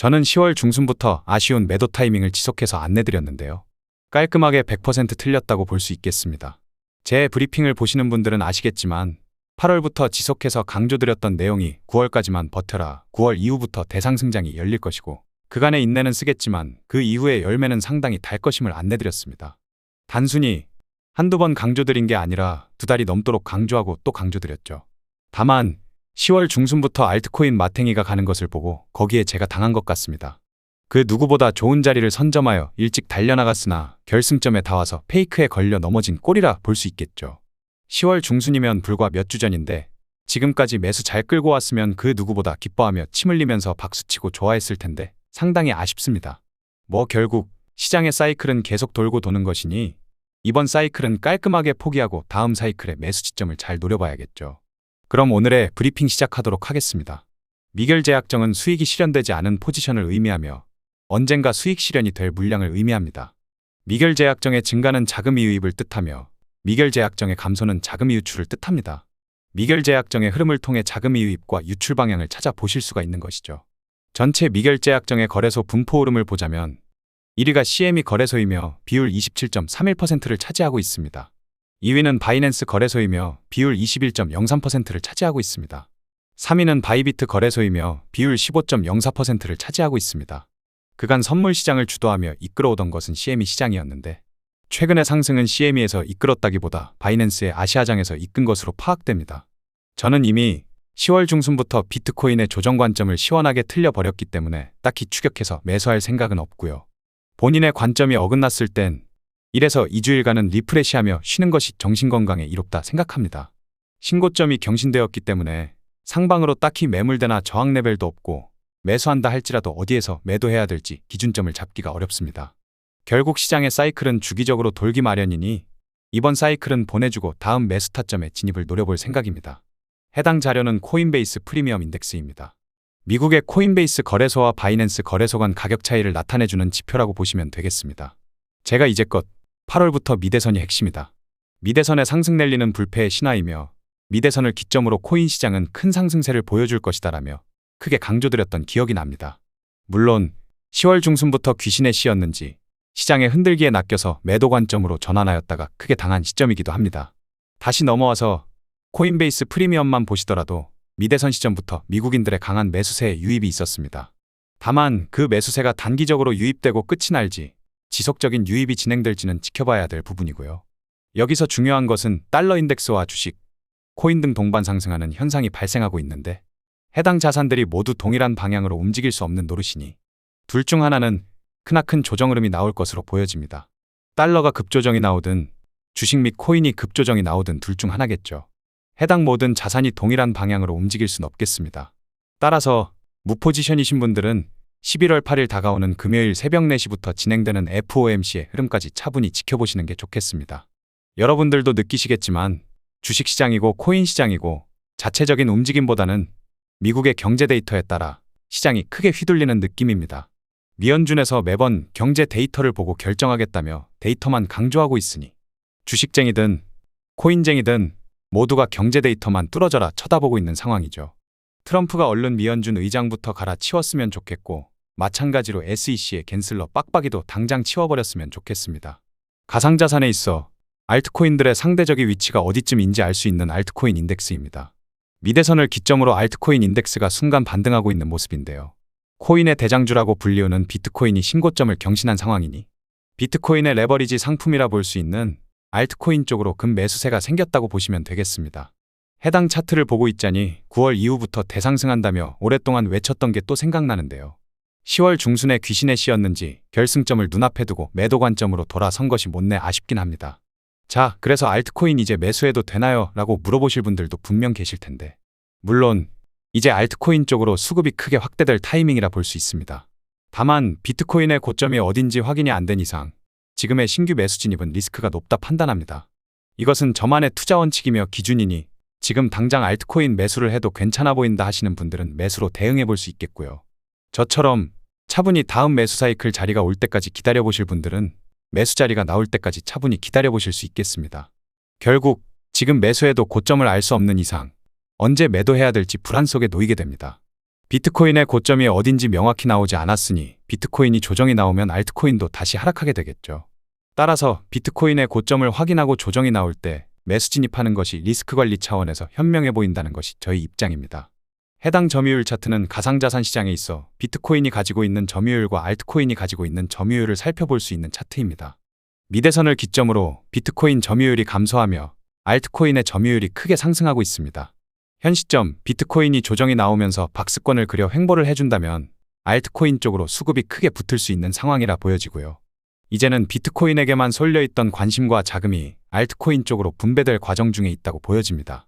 저는 10월 중순부터 아쉬운 매도 타이밍을 지속해서 안내드렸는데요. 깔끔하게 100% 틀렸다고 볼 수 있겠습니다. 제 브리핑을 보시는 분들은 아시겠지만 8월부터 지속해서 강조드렸던 내용이 9월까지만 버텨라. 9월 이후부터 대상승장이 열릴 것이고 그간의 인내는 쓰겠지만 그 이후의 열매는 상당히 달 것임을 안내드렸습니다. 단순히 한두 번 강조드린 게 아니라 2달이 넘도록 강조하고 또 강조드렸죠. 다만 10월 중순부터 알트코인 마탱이가 가는 것을 보고 거기에 제가 당한 것 같습니다. 그 누구보다 좋은 자리를 선점하여 일찍 달려나갔으나 결승점에 닿아서 페이크에 걸려 넘어진 꼴이라 볼 수 있겠죠. 10월 중순이면 불과 몇 주 전인데 지금까지 매수 잘 끌고 왔으면 그 누구보다 기뻐하며 침 흘리면서 박수치고 좋아했을 텐데 상당히 아쉽습니다. 결국 시장의 사이클은 계속 돌고 도는 것이니 이번 사이클은 깔끔하게 포기하고 다음 사이클의 매수 지점을 잘 노려봐야겠죠. 그럼 오늘의 브리핑 시작하도록 하겠습니다. 미결제약정은 수익이 실현되지 않은 포지션을 의미하며 언젠가 수익 실현이 될 물량을 의미합니다. 미결제약정의 증가는 자금이 유입을 뜻하며 미결제약정의 감소는 자금이 유출을 뜻합니다. 미결제약정의 흐름을 통해 자금이 유입과 유출 방향을 찾아보실 수가 있는 것이죠. 전체 미결제약정의 거래소 분포 흐름을 보자면 1위가 CME 거래소이며 비율 27.31%를 차지하고 있습니다. 2위는 바이낸스 거래소이며 비율 21.03%를 차지하고 있습니다. 3위는 바이비트 거래소이며 비율 15.04%를 차지하고 있습니다. 그간 선물 시장을 주도하며 이끌어오던 것은 CME 시장이었는데 최근의 상승은 CME에서 이끌었다기보다 바이낸스의 아시아장에서 이끈 것으로 파악됩니다. 저는 이미 10월 중순부터 비트코인의 조정 관점을 시원하게 틀려버렸기 때문에 딱히 추격해서 매수할 생각은 없고요. 본인의 관점이 어긋났을 땐 1에서 2주일간은 리프레시하며 쉬는 것이 정신건강에 이롭다 생각합니다. 신고점이 경신되었기 때문에 상방으로 딱히 매물대나 저항 레벨도 없고 매수한다 할지라도 어디에서 매도해야 될지 기준점을 잡기가 어렵습니다. 결국 시장의 사이클은 주기적으로 돌기 마련이니 이번 사이클은 보내주고 다음 매수 타점에 진입을 노려볼 생각입니다. 해당 자료는 코인베이스 프리미엄 인덱스입니다. 미국의 코인베이스 거래소와 바이낸스 거래소 간 가격 차이를 나타내주는 지표라고 보시면 되겠습니다. 제가 이제껏 8월부터 미대선이 핵심이다. 미대선의 상승 랠리는 불패의 신화이며 미대선을 기점으로 코인 시장은 큰 상승세를 보여줄 것이다라며 크게 강조드렸던 기억이 납니다. 물론 10월 중순부터 귀신의 시였는지 시장의 흔들기에 낚여서 매도 관점으로 전환하였다가 크게 당한 시점이기도 합니다. 다시 넘어와서 코인베이스 프리미엄만 보시더라도 미대선 시점부터 미국인들의 강한 매수세에 유입이 있었습니다. 다만 그 매수세가 단기적으로 유입되고 끝이 날지 지속적인 유입이 진행될지는 지켜봐야 될 부분이고요. 여기서 중요한 것은 달러 인덱스와 주식, 코인 등 동반 상승하는 현상이 발생하고 있는데 해당 자산들이 모두 동일한 방향으로 움직일 수 없는 노릇이니 둘 중 하나는 크나큰 조정 흐름이 나올 것으로 보여집니다. 달러가 급조정이 나오든 주식 및 코인이 급조정이 나오든 둘 중 하나겠죠. 해당 모든 자산이 동일한 방향으로 움직일 순 없겠습니다. 따라서 무포지션이신 분들은 11월 8일 다가오는 금요일 새벽 4시부터 진행되는 FOMC의 흐름까지 차분히 지켜보시는 게 좋겠습니다. 여러분들도 느끼시겠지만 주식시장이고 코인시장이고 자체적인 움직임보다는 미국의 경제 데이터에 따라 시장이 크게 휘둘리는 느낌입니다. 미연준에서 매번 경제 데이터를 보고 결정하겠다며 데이터만 강조하고 있으니 주식쟁이든 코인쟁이든 모두가 경제 데이터만 뚫어져라 쳐다보고 있는 상황이죠. 트럼프가 얼른 미연준 의장부터 갈아치웠으면 좋겠고 마찬가지로 SEC의 갠슬러 빡빡이도 당장 치워버렸으면 좋겠습니다. 가상자산에 있어 알트코인들의 상대적인 위치가 어디쯤인지 알 수 있는 알트코인 인덱스입니다. 미대선을 기점으로 알트코인 인덱스가 순간 반등하고 있는 모습인데요. 코인의 대장주라고 불리우는 비트코인이 신고점을 경신한 상황이니 비트코인의 레버리지 상품이라 볼 수 있는 알트코인 쪽으로 금 매수세가 생겼다고 보시면 되겠습니다. 해당 차트를 보고 있자니 9월 이후부터 대상승한다며 오랫동안 외쳤던 게 또 생각나는데요. 10월 중순에 귀신의 시였는지 결승점을 눈앞에 두고 매도 관점으로 돌아선 것이 못내 아쉽긴 합니다. 자, 그래서 알트코인 이제 매수해도 되나요? 라고 물어보실 분들도 분명 계실 텐데 물론 이제 알트코인 쪽으로 수급이 크게 확대될 타이밍이라 볼 수 있습니다. 다만 비트코인의 고점이 어딘지 확인이 안 된 이상 지금의 신규 매수 진입은 리스크가 높다 판단합니다. 이것은 저만의 투자 원칙이며 기준이니 지금 당장 알트코인 매수를 해도 괜찮아 보인다 하시는 분들은 매수로 대응해 볼 수 있겠고요. 저처럼 차분히 다음 매수 사이클 자리가 올 때까지 기다려보실 분들은 매수 자리가 나올 때까지 차분히 기다려보실 수 있겠습니다. 결국 지금 매수해도 고점을 알 수 없는 이상 언제 매도해야 될지 불안 속에 놓이게 됩니다. 비트코인의 고점이 어딘지 명확히 나오지 않았으니 비트코인이 조정이 나오면 알트코인도 다시 하락하게 되겠죠. 따라서 비트코인의 고점을 확인하고 조정이 나올 때 매수 진입하는 것이 리스크 관리 차원에서 현명해 보인다는 것이 저희 입장입니다. 해당 점유율 차트는 가상자산 시장에 있어 비트코인이 가지고 있는 점유율과 알트코인이 가지고 있는 점유율을 살펴볼 수 있는 차트입니다. 미대선을 기점으로 비트코인 점유율이 감소하며 알트코인의 점유율이 크게 상승하고 있습니다. 현 시점 비트코인이 조정이 나오면서 박스권을 그려 횡보를 해준다면 알트코인 쪽으로 수급이 크게 붙을 수 있는 상황이라 보여지고요. 이제는 비트코인에게만 쏠려있던 관심과 자금이 알트코인 쪽으로 분배될 과정 중에 있다고 보여집니다.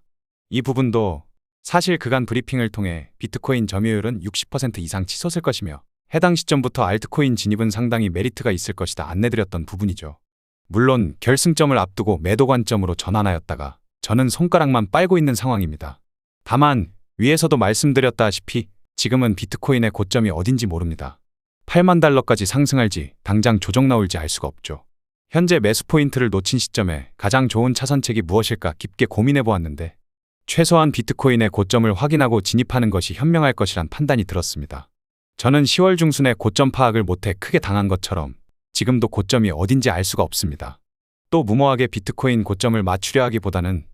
이 부분도 사실 그간 브리핑을 통해 비트코인 점유율은 60% 이상 치솟을 것이며 해당 시점부터 알트코인 진입은 상당히 메리트가 있을 것이다 안내드렸던 부분이죠. 물론 결승점을 앞두고 매도 관점으로 전환하였다가 저는 손가락만 빨고 있는 상황입니다. 다만 위에서도 말씀드렸다시피 지금은 비트코인의 고점이 어딘지 모릅니다. 8만 달러까지 상승할지 당장 조정 나올지 알 수가 없죠. 현재 매수 포인트를 놓친 시점에 가장 좋은 차선책이 무엇일까 깊게 고민해 보았는데 최소한 비트코인의 고점을 확인하고 진입하는 것이 현명할 것이란 판단이 들었습니다. 저는 10월 중순에 고점 파악을 못해 크게 당한 것처럼 지금도 고점이 어딘지 알 수가 없습니다. 또 무모하게 비트코인 고점을 맞추려 하기보다는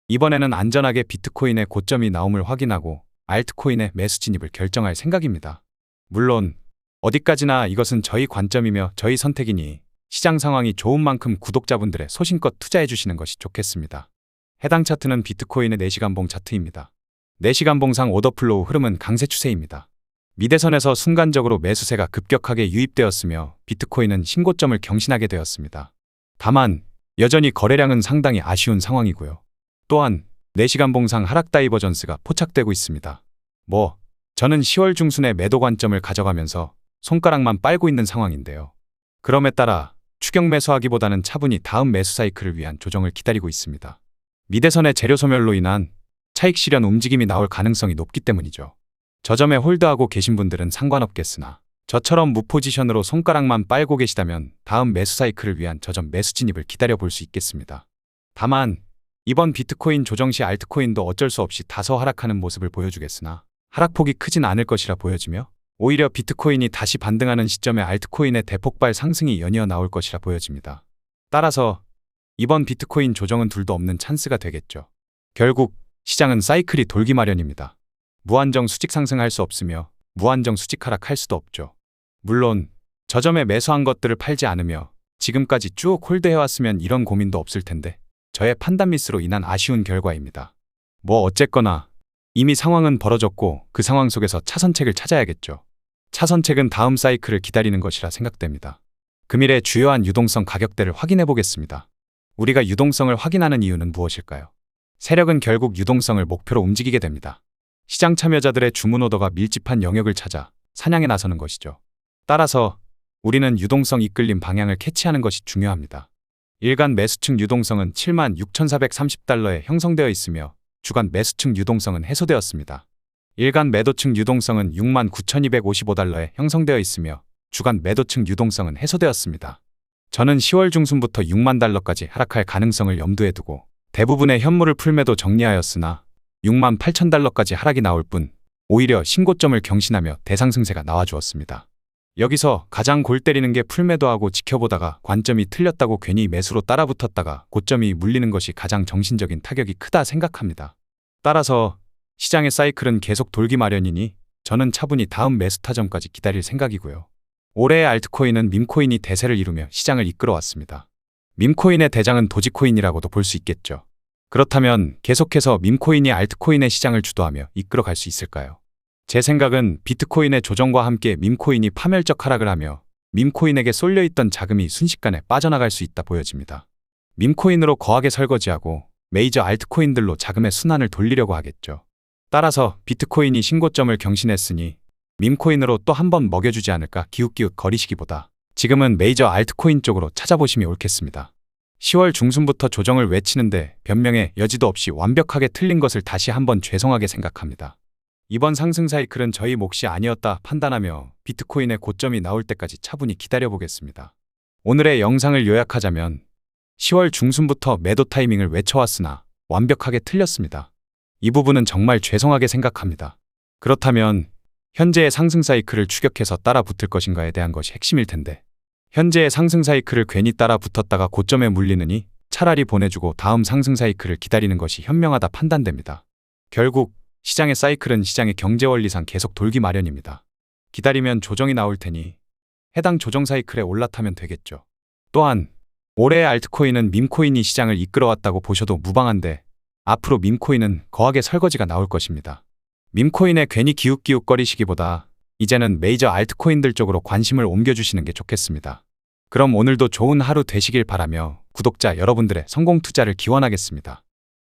이번에는 안전하게 비트코인의 고점이 나옴을 확인하고 알트코인의 매수 진입을 결정할 생각입니다. 물론 어디까지나 이것은 저희 관점이며 저희 선택이니 시장 상황이 좋은 만큼 구독자분들의 소신껏 투자해 주시는 것이 좋겠습니다. 해당 차트는 비트코인의 4시간봉 차트입니다. 4시간봉상 오더플로우 흐름은 강세 추세입니다. 미대선에서 순간적으로 매수세가 급격하게 유입되었으며 비트코인은 신고점을 경신하게 되었습니다. 다만 여전히 거래량은 상당히 아쉬운 상황이고요. 또한 4시간봉상 하락 다이버전스가 포착되고 있습니다. 저는 10월 중순에 매도 관점을 가져가면서 손가락만 빨고 있는 상황인데요. 그럼에 따라 추격 매수하기보다는 차분히 다음 매수 사이클을 위한 조정을 기다리고 있습니다. 미대선의 재료 소멸로 인한 차익 실현 움직임이 나올 가능성이 높기 때문이죠. 저점에 홀드하고 계신 분들은 상관없겠으나 저처럼 무포지션으로 손가락만 빨고 계시다면 다음 매수 사이클을 위한 저점 매수 진입을 기다려 볼 수 있겠습니다. 다만 이번 비트코인 조정 시 알트코인도 어쩔 수 없이 다소 하락하는 모습을 보여주겠으나 하락폭이 크진 않을 것이라 보여지며 오히려 비트코인이 다시 반등하는 시점에 알트코인의 대폭발 상승이 연이어 나올 것이라 보여집니다. 따라서 이번 비트코인 조정은 둘도 없는 찬스가 되겠죠. 결국 시장은 사이클이 돌기 마련입니다. 무한정 수직 상승할 수 없으며 무한정 수직 하락할 수도 없죠. 물론 저점에 매수한 것들을 팔지 않으며 지금까지 쭉 홀드해왔으면 이런 고민도 없을 텐데 저의 판단 미스로 인한 아쉬운 결과입니다. 어쨌거나 이미 상황은 벌어졌고 그 상황 속에서 차선책을 찾아야겠죠. 차선책은 다음 사이클을 기다리는 것이라 생각됩니다. 금일의 주요한 유동성 가격대를 확인해 보겠습니다. 우리가 유동성을 확인하는 이유는 무엇일까요? 세력은 결국 유동성을 목표로 움직이게 됩니다. 시장 참여자들의 주문 오더가 밀집한 영역을 찾아 사냥에 나서는 것이죠. 따라서 우리는 유동성 이끌림 방향을 캐치하는 것이 중요합니다. 일간 매수층 유동성은 76,430달러에 형성되어 있으며 주간 매수층 유동성은 해소되었습니다. 일간 매도층 유동성은 69,255달러에 형성되어 있으며 주간 매도층 유동성은 해소되었습니다. 저는 10월 중순부터 6만 달러까지 하락할 가능성을 염두에 두고 대부분의 현물을 풀매도 정리하였으나 6만 8천 달러까지 하락이 나올 뿐 오히려 신고점을 경신하며 대상승세가 나와주었습니다. 여기서 가장 골 때리는 게 풀매도하고 지켜보다가 관점이 틀렸다고 괜히 매수로 따라붙었다가 고점이 물리는 것이 가장 정신적인 타격이 크다 생각합니다. 따라서 시장의 사이클은 계속 돌기 마련이니 저는 차분히 다음 매수 타점까지 기다릴 생각이고요. 올해의 알트코인은 밈코인이 대세를 이루며 시장을 이끌어왔습니다. 밈코인의 대장은 도지코인이라고도 볼 수 있겠죠. 그렇다면 계속해서 밈코인이 알트코인의 시장을 주도하며 이끌어갈 수 있을까요? 제 생각은 비트코인의 조정과 함께 밈코인이 파멸적 하락을 하며 밈코인에게 쏠려있던 자금이 순식간에 빠져나갈 수 있다 보여집니다. 밈코인으로 거하게 설거지하고 메이저 알트코인들로 자금의 순환을 돌리려고 하겠죠. 따라서 비트코인이 신고점을 경신했으니 밈코인으로 또 한 번 먹여주지 않을까 기웃기웃 거리시기보다 지금은 메이저 알트코인 쪽으로 찾아보심이 옳겠습니다. 10월 중순부터 조정을 외치는데 변명의 여지도 없이 완벽하게 틀린 것을 다시 한번 죄송하게 생각합니다. 이번 상승 사이클은 저희 몫이 아니었다 판단하며 비트코인의 고점이 나올 때까지 차분히 기다려보겠습니다. 오늘의 영상을 요약하자면 10월 중순부터 매도 타이밍을 외쳐왔으나 완벽하게 틀렸습니다. 이 부분은 정말 죄송하게 생각합니다. 그렇다면 현재의 상승 사이클을 추격해서 따라 붙을 것인가에 대한 것이 핵심일 텐데, 현재의 상승 사이클을 괜히 따라 붙었다가 고점에 물리느니 차라리 보내주고 다음 상승 사이클을 기다리는 것이 현명하다 판단됩니다. 결국 시장의 사이클은 시장의 경제 원리상 계속 돌기 마련입니다. 기다리면 조정이 나올 테니 해당 조정 사이클에 올라타면 되겠죠. 또한 올해의 알트코인은 밈코인이 시장을 이끌어왔다고 보셔도 무방한데, 앞으로 밈코인은 거하게 설거지가 나올 것입니다. 밈코인에 괜히 기웃기웃거리시기보다 이제는 메이저 알트코인들 쪽으로 관심을 옮겨주시는 게 좋겠습니다. 그럼 오늘도 좋은 하루 되시길 바라며 구독자 여러분들의 성공 투자를 기원하겠습니다.